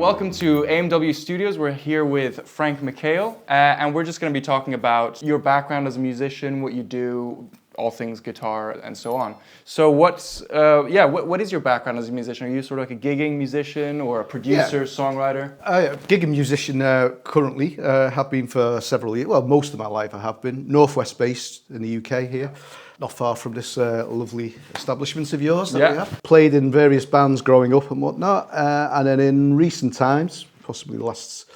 welcome to AMW Studios. We're here with Frank McHale, and we're just going to be talking about your background as a musician, what you do, all things guitar, and so on. So what is your background as a musician? Are you sort of like a gigging musician or a producer, songwriter? Gigging musician currently, have been for several years. Well, most of my life I have been. Northwest based in the UK here. Not far from this lovely establishment of yours that we have. Played in various bands growing up and whatnot. And then in recent times, possibly the last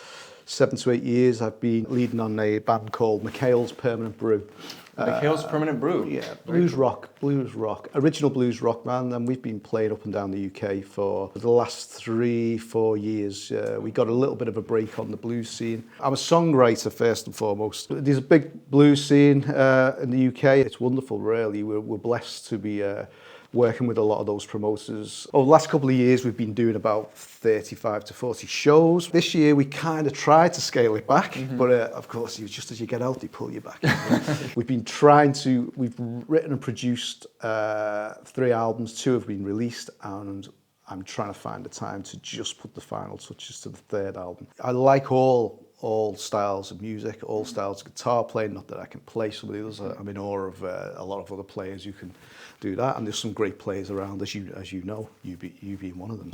7 to 8 years, I've been leading on a band called McHale's Permanent Brew. McHale's Permanent Brew. Yeah, blues rock, original blues rock band, and we've been playing up and down the UK for the last 3-4 years. We got a little bit of a break on the blues scene. I'm a songwriter first and foremost. There's a big blues scene in the UK. It's wonderful, really. We're blessed to be working with a lot of those promoters. Over the last couple of years, we've been doing about 35 to 40 shows. This year, we kind of tried to scale it back, but of course, just as you get out, they pull you back. We've written and produced 3 albums, 2 have been released, and I'm trying to find the time to just put the final touches to the 3rd album. I like all styles of music, all styles of guitar playing. Not that I can play some of the others. I'm in awe of a lot of other players who can do that, and there's some great players around, as you know, you being one of them.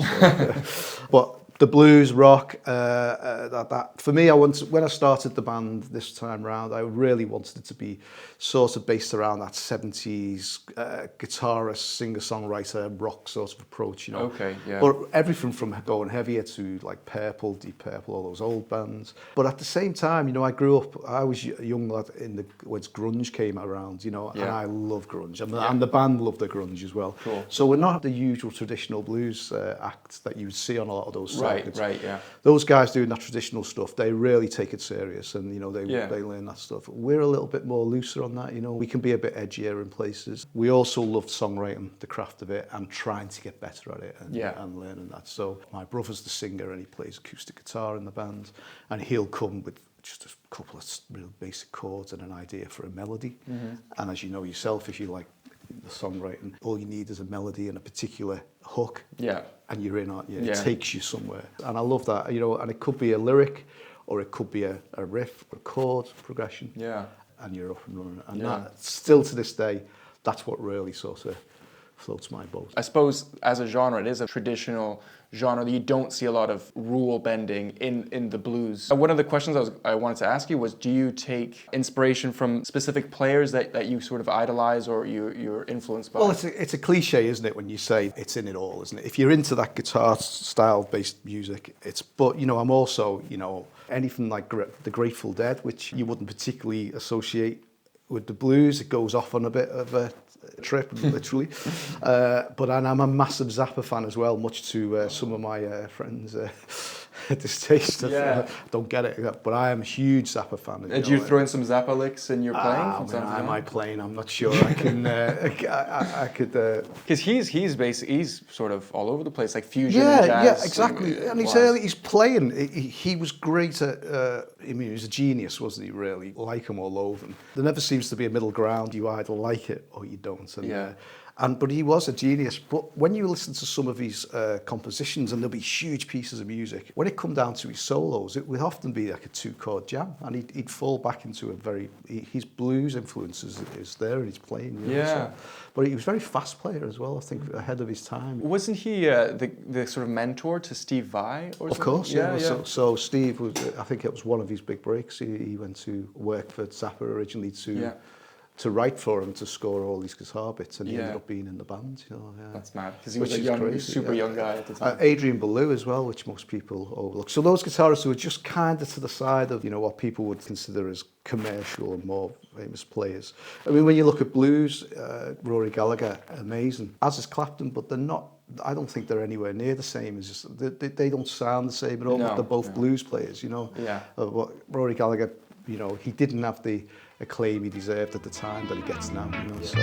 So, but the blues, rock, that for me, when I started the band this time round, I really wanted it to be sort of based around that 70s guitarist, singer-songwriter, rock sort of approach, you know. Okay, yeah. But everything from going heavier to like Purple, Deep Purple, all those old bands. But at the same time, you know, I was a young lad when grunge came around, you know, and I love grunge, and the band loved the grunge as well. Cool. So we're not the usual traditional blues acts that you would see on a lot of those circuits. Right, yeah. Those guys doing that traditional stuff, they really take it serious, and you know they learn that stuff. We're a little bit more looser on that, you know. We can be a bit edgier in places. We also loved songwriting, the craft of it, and trying to get better at it and learning that. So my brother's the singer, and he plays acoustic guitar in the band, and he'll come with just a couple of real basic chords and an idea for a melody. And as you know yourself, if you like the songwriting, all you need is a melody and a particular hook, and you're in, aren't you? It takes you somewhere, and I love that, you know. And it could be a lyric, or it could be a riff, a chord progression, and you're up and running. And that, still to this day, that's what really sort of floats my boat. I suppose as a genre, it is a traditional genre that you don't see a lot of rule bending in the blues. One of the questions I wanted to ask you was, do you take inspiration from specific players that you sort of idolize or you're influenced by? Well, it's a cliche, isn't it, when you say it's in it all, isn't it? If you're into that guitar style based music, but you know, I'm also, you know, anything like the Grateful Dead, which you wouldn't particularly associate with the blues. It goes off on a bit of a trip, literally. But I'm a massive Zappa fan as well, much to some of my friends' distaste. Don't get it, but I am a huge Zappa fan. Did you throw in some Zappa licks in your playing? Am I playing? I'm not sure. I can. I could. Because he's sort of all over the place, like fusion. Yeah, and jazz. yeah, exactly. And he's playing. He was great at. I mean, he was a genius, wasn't he? Really, like him or loathe him. There never seems to be a middle ground. You either like it or you don't. And, but he was a genius. But when you listen to some of his compositions, and there'll be huge pieces of music, when it come down to his solos, it would often be like a 2-chord jam, and he'd fall back into his blues influence is there, and he's playing. You know, so. But he was a very fast player as well, I think, ahead of his time. Wasn't he the sort of mentor to Steve Vai or something? Of course, yeah. So Steve was, I think it was one of his big breaks. He went to work for Zappa originally to write for him, to score all these guitar bits, and he ended up being in the band. You know, That's mad, because he was a super young guy at the time. Adrian Belew as well, which most people overlook. So those guitarists who were just kind of to the side of, you know, what people would consider as commercial and more famous players. I mean, when you look at blues, Rory Gallagher, amazing, as is Clapton, but they're not. I don't think they're anywhere near the same. It's just they don't sound the same at all. But they're both blues players, you know. But Rory Gallagher, you know, he didn't have the acclaim he deserved at the time that he gets now, you know. So.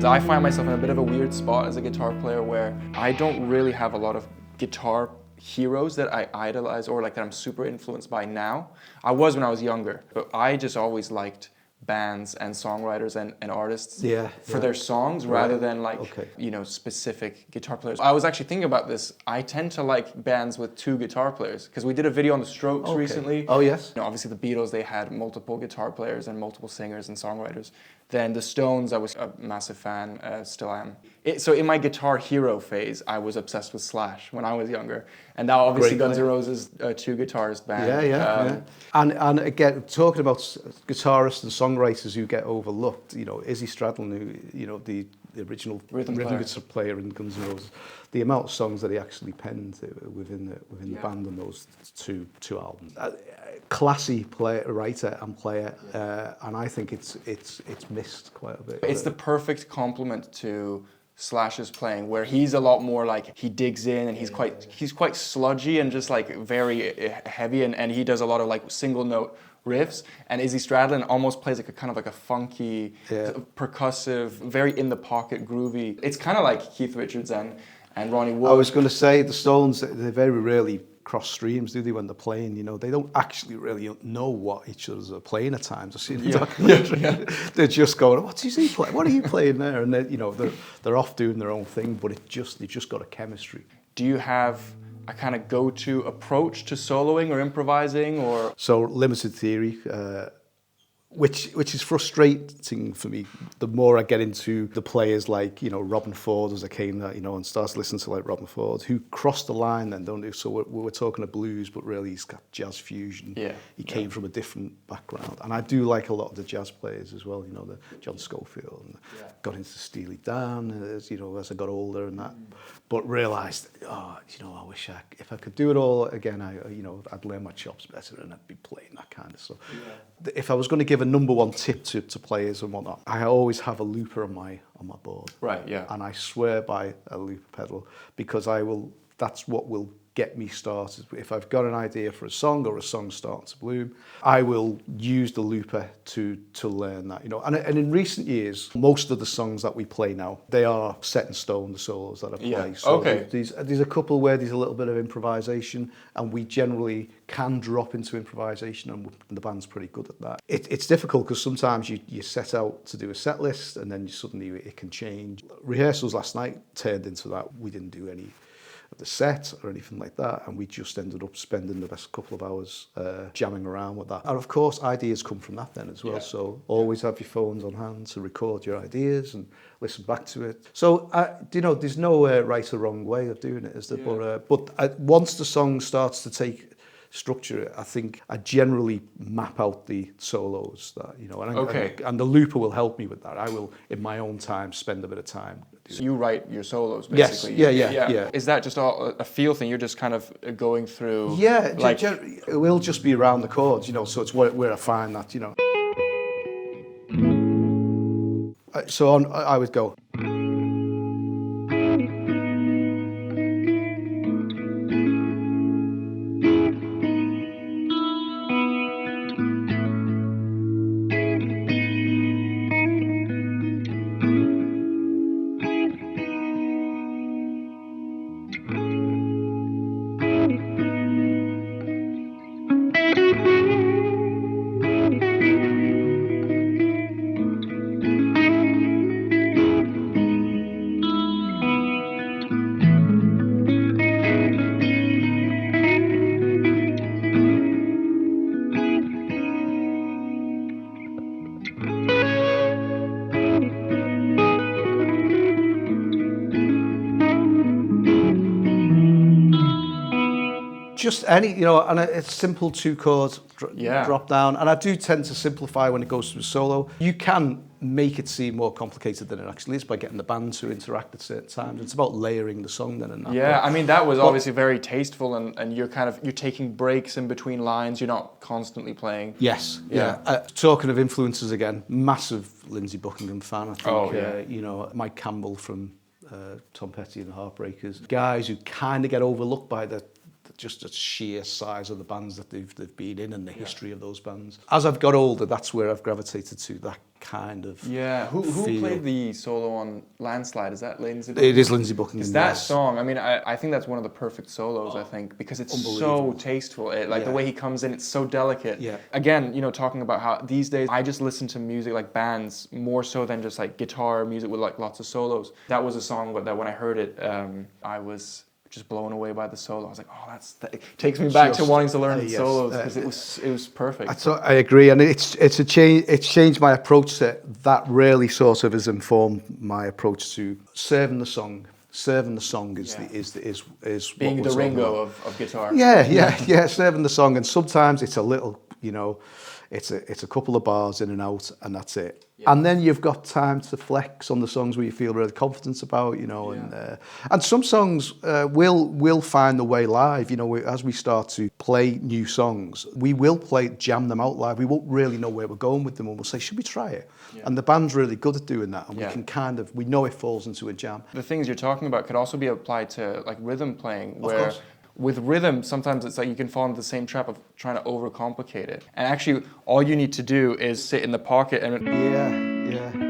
I find myself in a bit of a weird spot as a guitar player where I don't really have a lot of guitar heroes that I idolize or like that I'm super influenced by now. I was when I was younger, but I just always liked bands and songwriters and artists for their songs rather than like you know, specific guitar players. I was actually thinking about this. I tend to like bands with 2 guitar players because we did a video on the Strokes recently. Oh yes. You know, obviously the Beatles, they had multiple guitar players and multiple singers and songwriters. Then the Stones, I was a massive fan, still am. So in my guitar hero phase, I was obsessed with Slash when I was younger. And now obviously Guns N' Roses, 2-guitarist band. And again, talking about guitarists and songwriters who get overlooked, you know, Izzy Stradlin, who, you know, the original rhythm guitar player in Guns N' Roses, the amount of songs that he actually penned within the band on those two albums. Classy writer and player, and I think it's missed quite a bit. It's the perfect complement to Slash's playing, where he's a lot more like, he digs in and he's quite sludgy and just like very heavy, and he does a lot of like single note riffs, and Izzy Stradlin almost plays like a kind of like a funky, percussive, very in the pocket, groovy. It's kind of like Keith Richards and Ronnie Wood. I was going to say the Stones, they very rarely cross streams, do they, when they're playing? You know, they don't actually really know what each other's are playing at times. I've seen the documentary. They're just going, "What is he playing? What are you playing there?" And you know, they're off doing their own thing, but they've just got a chemistry. Do you have a kind of go-to approach to soloing or improvising, or? So limited theory, which is frustrating for me. The more I get into the players like, you know, Robin Ford, as I came there, you know, and starts listening to like Robin Ford, who crossed the line then, don't they? So we're talking of blues, but really he's got jazz fusion. He came from a different background. And I do like a lot of the jazz players as well, you know, the John Scofield, and got into Steely Dan as, you know, as I got older and that. But realised, oh, you know, I wish if I could do it all again, I'd learn my chops better and I'd be playing that kind of stuff. If I was going to give a number one tip to players and whatnot, I always have a looper on my board. Right, yeah. And I swear by a looper pedal, because that's what will get me started. If I've got an idea for a song or a song starting to bloom, I will use the looper to learn that, you know. And in recent years, most of the songs that we play now, they are set in stone, the solos that I play. So there's a couple where there's a little bit of improvisation, and we generally can drop into improvisation, and the band's pretty good at that. It's difficult because sometimes you set out to do a set list and then suddenly it can change. Rehearsals last night turned into that. We didn't do any of the set or anything like that, and we just ended up spending the best couple of hours jamming around with that. And of course, ideas come from that then as well. So always have your phones on hand to record your ideas and listen back to it. So you know, there's no right or wrong way of doing it, is there? But once the song starts to take structure, I think I generally map out the solos that, you know, and the looper will help me with that. I will, in my own time, spend a bit of time. So you write your solos, basically? Yes, yeah. Is that just a feel thing? You're just kind of going through? Yeah, like, it will just be around the chords, you know, so it's where I find that, you know. So I would go. Just any, you know, and it's simple 2 chords, drop down. And I do tend to simplify when it goes to a solo. You can make it seem more complicated than it actually is by getting the band to interact at certain times. It's about layering the song then and that. Yeah, I mean, that was obviously very tasteful, and you're taking breaks in between lines. You're not constantly playing. Yes, yeah. Talking of influences again, massive Lindsey Buckingham fan, I think. You know, Mike Campbell from Tom Petty and the Heartbreakers. Guys who kind of get overlooked by the just the sheer size of the bands that they've been in and the history of those bands. As I've got older, that's where I've gravitated to, that kind of Who feel. played the solo on Landslide? Is that Lindsey Buckingham? It is Lindsey Buckingham. Because that yes. song, I mean, I think that's one of the perfect solos, I think, because it's so tasteful. The way he comes in, it's so delicate. Yeah. Again, you know, talking about how these days I just listen to music like bands more so than just like guitar music with like lots of solos. That was a song that when I heard it, I was just blown away by the solo. I was like, oh, it takes me back to wanting to learn solos because it was perfect. I agree, and it's a change. It's changed my approach to it. That really sort of has informed my approach to serving the song. Serving the song is being what the we're Ringo of guitar. Yeah. Serving the song, and sometimes it's a little, you know, it's a couple of bars in and out, and that's it. Yeah. And then you've got time to flex on the songs where you feel really confident about, you know, and some songs will find the way live. You know, as we start to play new songs, we will jam them out live. We won't really know where we're going with them, and we'll say, should we try it? Yeah. And the band's really good at doing that, and we can we know it falls into a jam. The things you're talking about could also be applied to like rhythm playing, where with rhythm, sometimes it's like you can fall into the same trap of trying to overcomplicate it. And actually, all you need to do is sit in the pocket and... Yeah.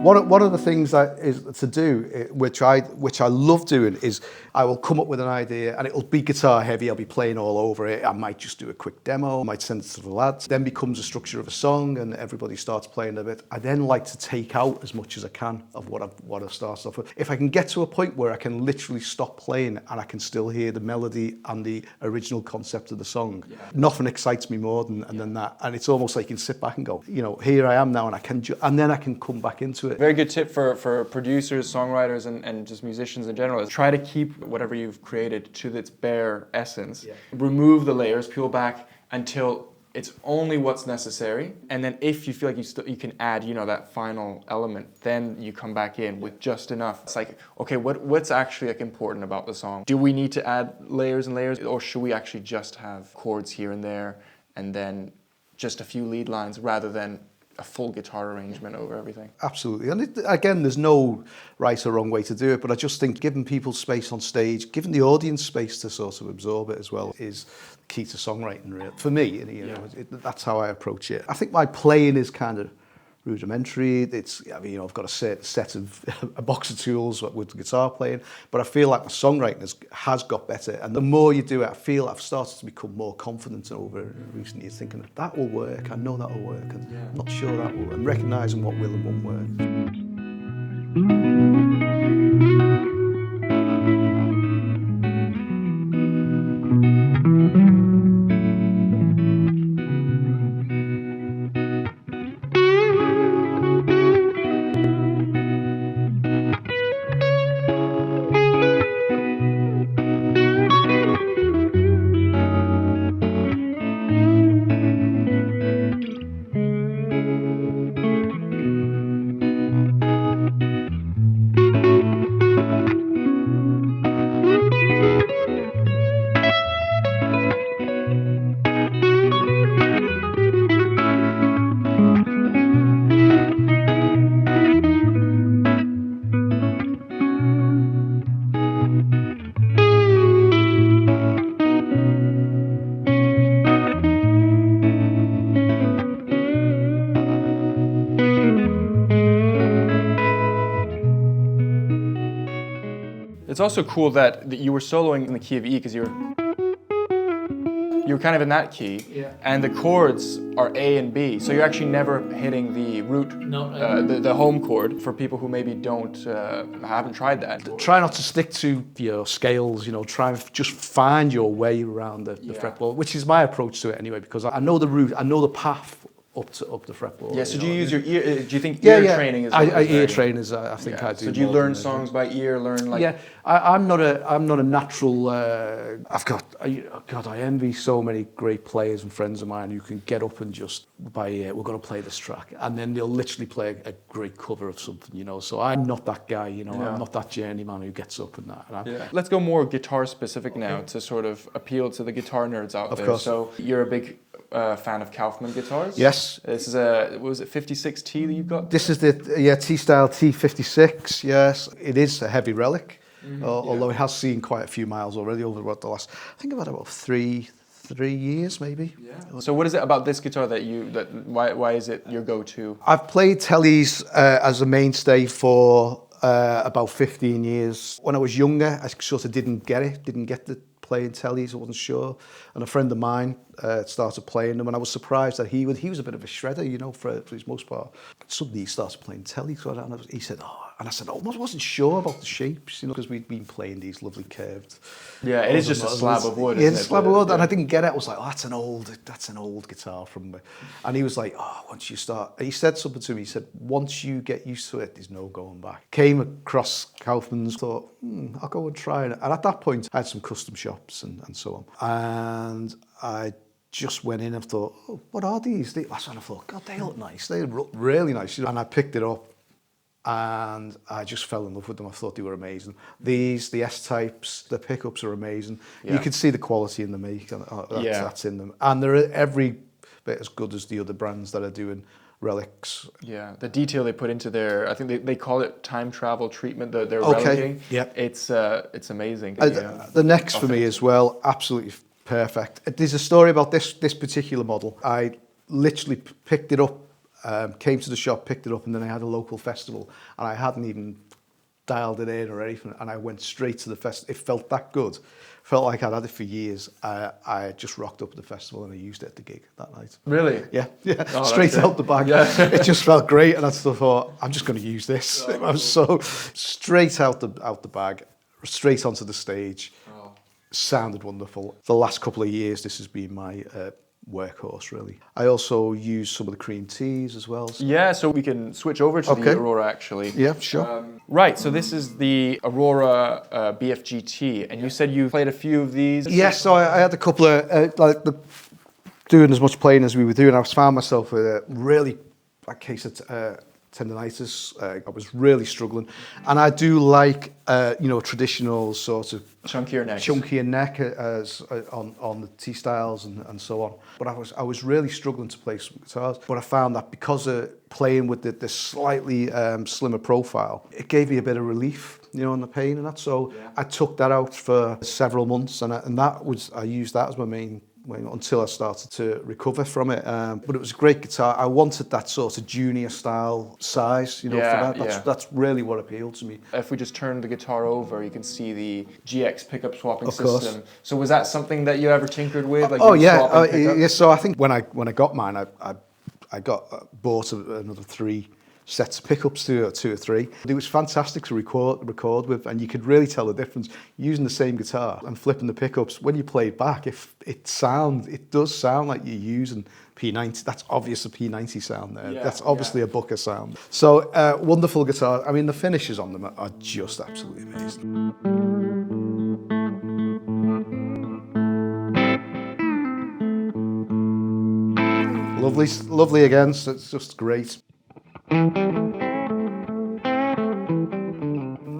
One of the things that is to do, which I love doing, is I will come up with an idea and it'll be guitar heavy. I'll be playing all over it. I might just do a quick demo. I might send it to the lads. Then becomes a structure of a song and everybody starts playing a bit. I then like to take out as much as I can of what I've started off with. If I can get to a point where I can literally stop playing and I can still hear the melody and the original concept of the song, nothing excites me more than that. And it's almost like you can sit back and go, you know, here I am now, and then I can come back into it. Very good tip for producers, songwriters, and just musicians in general is try to keep whatever you've created to its bare essence. Yeah. Remove the layers, peel back until it's only what's necessary, and then if you feel like you can add, you know, that final element, then you come back in with just enough. It's like, okay, what's actually like important about the song? Do we need to add layers and layers, or should we actually just have chords here and there, and then just a few lead lines rather than a full guitar arrangement over everything? Absolutely. And again, there's no right or wrong way to do it, but I just think giving people space on stage, giving the audience space to sort of absorb it as well, is key to songwriting, really. For me, you know, that's how I approach it. I think my playing is kind of rudimentary. I've got a box of tools with guitar playing, but I feel like my songwriting has got better. And the more you do it, I feel I've started to become more confident over recent years, thinking that will work. I know that will work, and I'm not sure that will. And recognising what will and won't work. It's also cool that you were soloing in the key of E because you were kind of in that key, and the chords are A and B, so you're actually never hitting the root, the home chord. For people who maybe haven't tried that, try not to stick to your scales. You know, try and just find your way around the fretboard, which is my approach to it anyway, because I know the route, I know the path up the fretboard. Yeah. So do you use your ear? Do you think ear training is? Ear training is. I think I do. So do you learn songs by ear? I'm not a natural. I envy so many great players and friends of mine who can get up and just by ear, we're going to play this track, and then they'll literally play a great cover of something, you know. So I'm not that guy, you know. I'm not that journeyman who gets up and that. Let's go more guitar specific now to sort of appeal to the guitar nerds out there. Course. So you're a big fan of Kauffman guitars? Yes. This is was it 56T that you've got? This is the T-style T56. Yes, it is a heavy relic. although it has seen quite a few miles already over the last, I think about 3 years maybe. Yeah. So what is it about this guitar why is it your go-to? I've played tellies as a mainstay for about 15 years. When I was younger, I sort of didn't get the playing tellies, I wasn't sure. And a friend of mine started playing them, and I was surprised that he was a bit of a shredder, you know, for his most part. Suddenly he started playing tellies, and he said, and I said, I wasn't sure about the shapes, you know, because we'd been playing these lovely curved. Yeah, it is just a slab of wood, Yeah, isn't it? It's a slab of wood, and I didn't get it. I was like, that's an old guitar from me. And he was like, once you start, he said something to me, he said, once you get used to it, there's no going back. Came across Kauffman's, thought, I'll go and try it. And at that point, I had some custom shops and so on. And I just went in and thought, what are these? That's when I thought, God, they look nice. They look really nice. And I picked it up, and I just fell in love with them. I thought they were amazing. The S-types, the pickups are amazing. Yeah. You can see the quality in the make, that's in them. And they're every bit as good as the other brands that are doing relics. Yeah, the detail they put into their, I think they call it time travel treatment, their relicking. Yep. It's amazing. The necks for me as well, absolutely perfect. There's a story about this particular model. I literally picked it up, came to the shop, picked it up, and then I had a local festival, and I hadn't even dialed it in or anything, and I went straight to the festival. It felt that good. Felt like I'd had it for years. I just rocked up at the festival and I used it at the gig that night. Really? Yeah. Oh, straight out the bag. Yeah. It just felt great, and I still thought, I'm just going to use this. I was so straight out the bag, straight onto the stage. Oh. Sounded wonderful. The last couple of years, this has been my workhorse, really. I also use some of the cream teas as well. Yeah, so we can switch over to the Aurora, actually. Yeah, sure. Right, so this is the Aurora BFGT, and you said you played a few of these? Yes, so I had a couple of, doing as much playing as we were doing, I found myself with a really bad case of tendinitis. I was really struggling. And I do like, traditional sort of chunkier neck as on the T-styles and so on. But I was really struggling to play some guitars. But I found that because of playing with the slightly slimmer profile, it gave me a bit of relief, on the pain and that. So I took that out for several months, and I used that as my main until I started to recover from it. But it was a great guitar. I wanted that sort of junior style size, for that. That's really what appealed to me. If we just turn the guitar over, you can see the GX pickup swapping system. So was that something that you ever tinkered with? Yeah. So I think when I got mine, I bought another 3 sets of pickups, 2 or 3. It was fantastic to record with, and you could really tell the difference using the same guitar and flipping the pickups. When you play it back, it does sound like you're using P90. That's obvious a P90 sound there. Yeah, that's obviously a Booker sound. So wonderful guitar. I mean, the finishes on them are just absolutely amazing. Lovely again. So it's just great.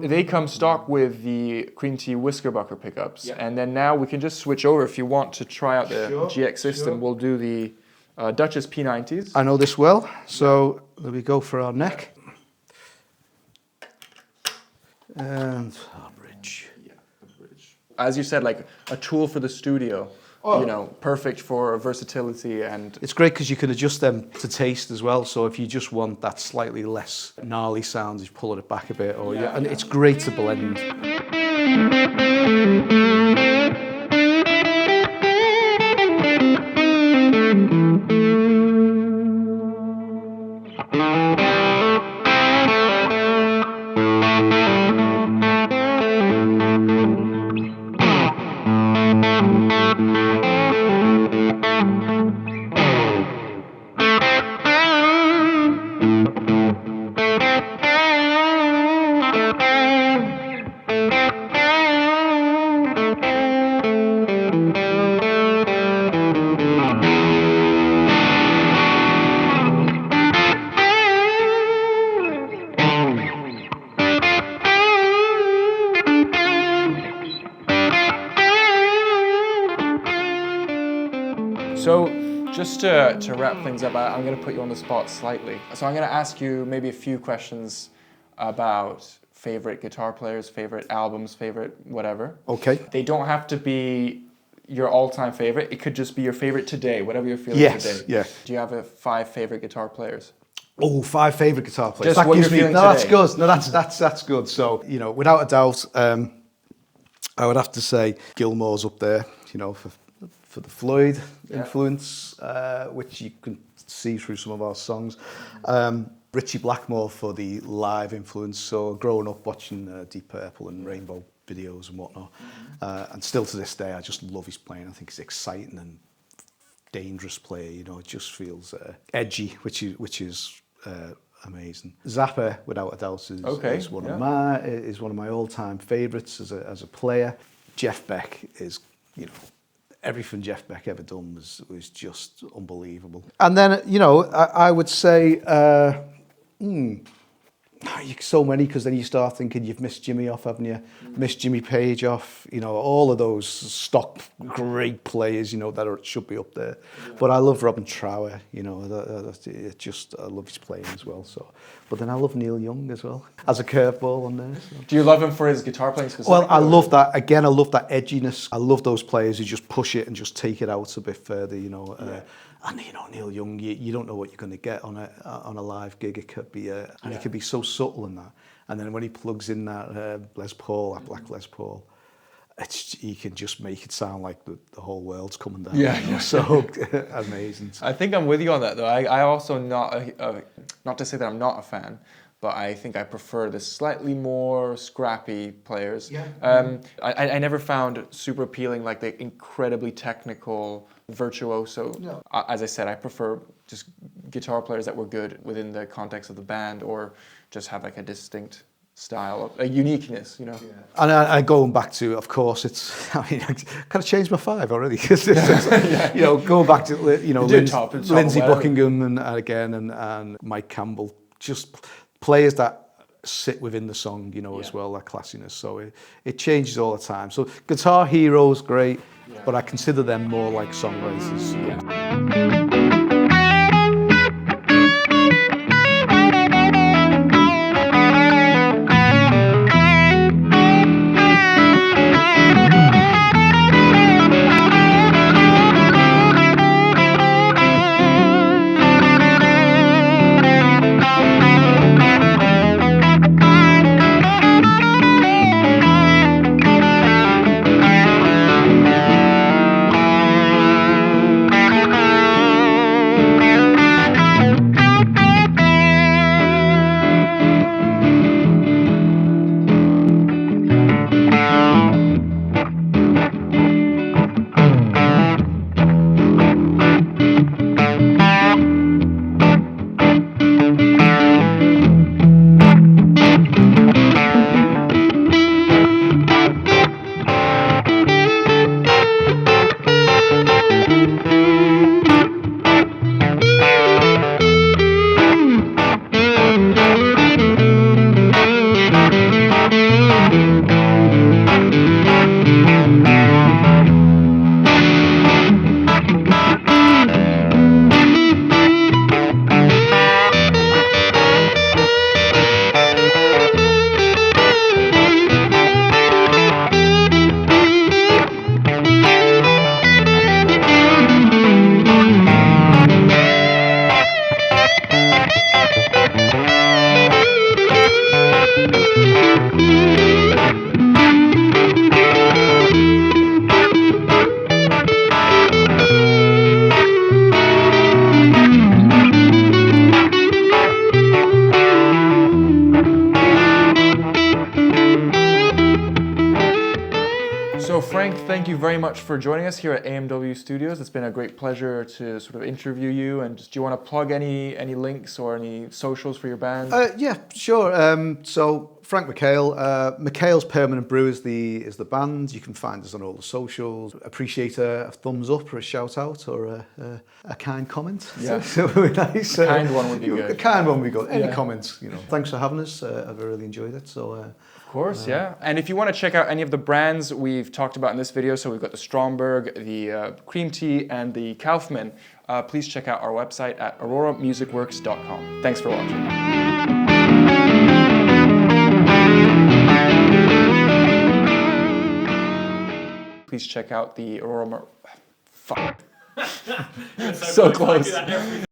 They come stock with the cream tea Whiskerbucker pickups, and then now we can just switch over if you want to try out the GX system. We'll do the Duchess P90s. I know this well, so there we go for our neck. And our bridge. Yeah, the bridge. As you said, like a tool for the studio. Perfect for versatility, and it's great because you can adjust them to taste as well. So if you just want that slightly less gnarly sound, you pull it back a bit, and it's great to blend. So just to wrap things up, I'm going to put you on the spot slightly. So I'm going to ask you maybe a few questions about favorite guitar players, favorite albums, favorite whatever. Okay. They don't have to be your all-time favorite. It could just be your favorite today, whatever you're feeling today. Yeah. Do you have 5 favorite guitar players? Oh, 5 favourite guitar players. Just That what gives you're me. feeling No, that's today. good. No, that's good. So, you know, without a doubt, I would have to say Gilmour's up there. You know, for the Floyd influence, which you can see through some of our songs. Richie Blackmore for the live influence. So growing up watching Deep Purple and Rainbow videos and whatnot, and still to this day, I just love his playing. I think he's exciting and dangerous player. You know, it just feels edgy, which is amazing. Zappa, without a doubt, is one of my all-time favourites as a player. Jeff Beck is, you know, everything Jeff Beck ever done was just unbelievable. And then, you know, I would say, so many, because then you start thinking you've missed Jimmy off, haven't you? Missed Jimmy Page off, you know, all of those stock great players, you know, that should be up there. Yeah. But I love Robin Trower, you know, I love his playing as well. So, but then I love Neil Young as well, as a curveball on there. So. Do you love him for his guitar playing specifically? Well, I love that. Again, I love that edginess. I love those players who just push it and just take it out a bit further, you know. And you know, Neil Young, you don't know what you're going to get on a live gig. It could be, and it could be so subtle in that. And then when he plugs in that Les Paul, that black Les Paul, he can just make it sound like the whole world's coming down. Yeah, you know? So amazing. I think I'm with you on that though. I also not to say that I'm not a fan, but I think I prefer the slightly more scrappy players. Yeah. I never found super appealing like the incredibly technical virtuoso. No. As I said, I prefer just guitar players that were good within the context of the band, or just have like a distinct style, a uniqueness, you know. Yeah. And I going back to, of course, I kind of changed my 5 already. You know, going back to, you know, Lindsey Buckingham and Mike Campbell, just players that sit within the song, you know, as well, that classiness. So it changes all the time. So Guitar Heroes, great, but I consider them more like songwriters. Yeah. So Frank, thank you very much for joining us here at AMW Studios. It's been a great pleasure to sort of interview you. And just, do you want to plug any links or any socials for your band? Yeah, sure. So Frank McHale, McHale's Permanent Brew is the band. You can find us on all the socials. Appreciate a thumbs up or a shout out or a kind comment. Yeah, so nice. A kind one would be good. A kind one would be good. Any comments, you know. Thanks for having us. I've really enjoyed it. So. Of course, yeah. And if you want to check out any of the brands we've talked about in this video, so we've got the Stromberg, the Cream Tea, and the Kauffman, please check out our website at auroramusicworks.com. Thanks for watching. please check out the Aurora. Fuck. You're So close. I do close. that every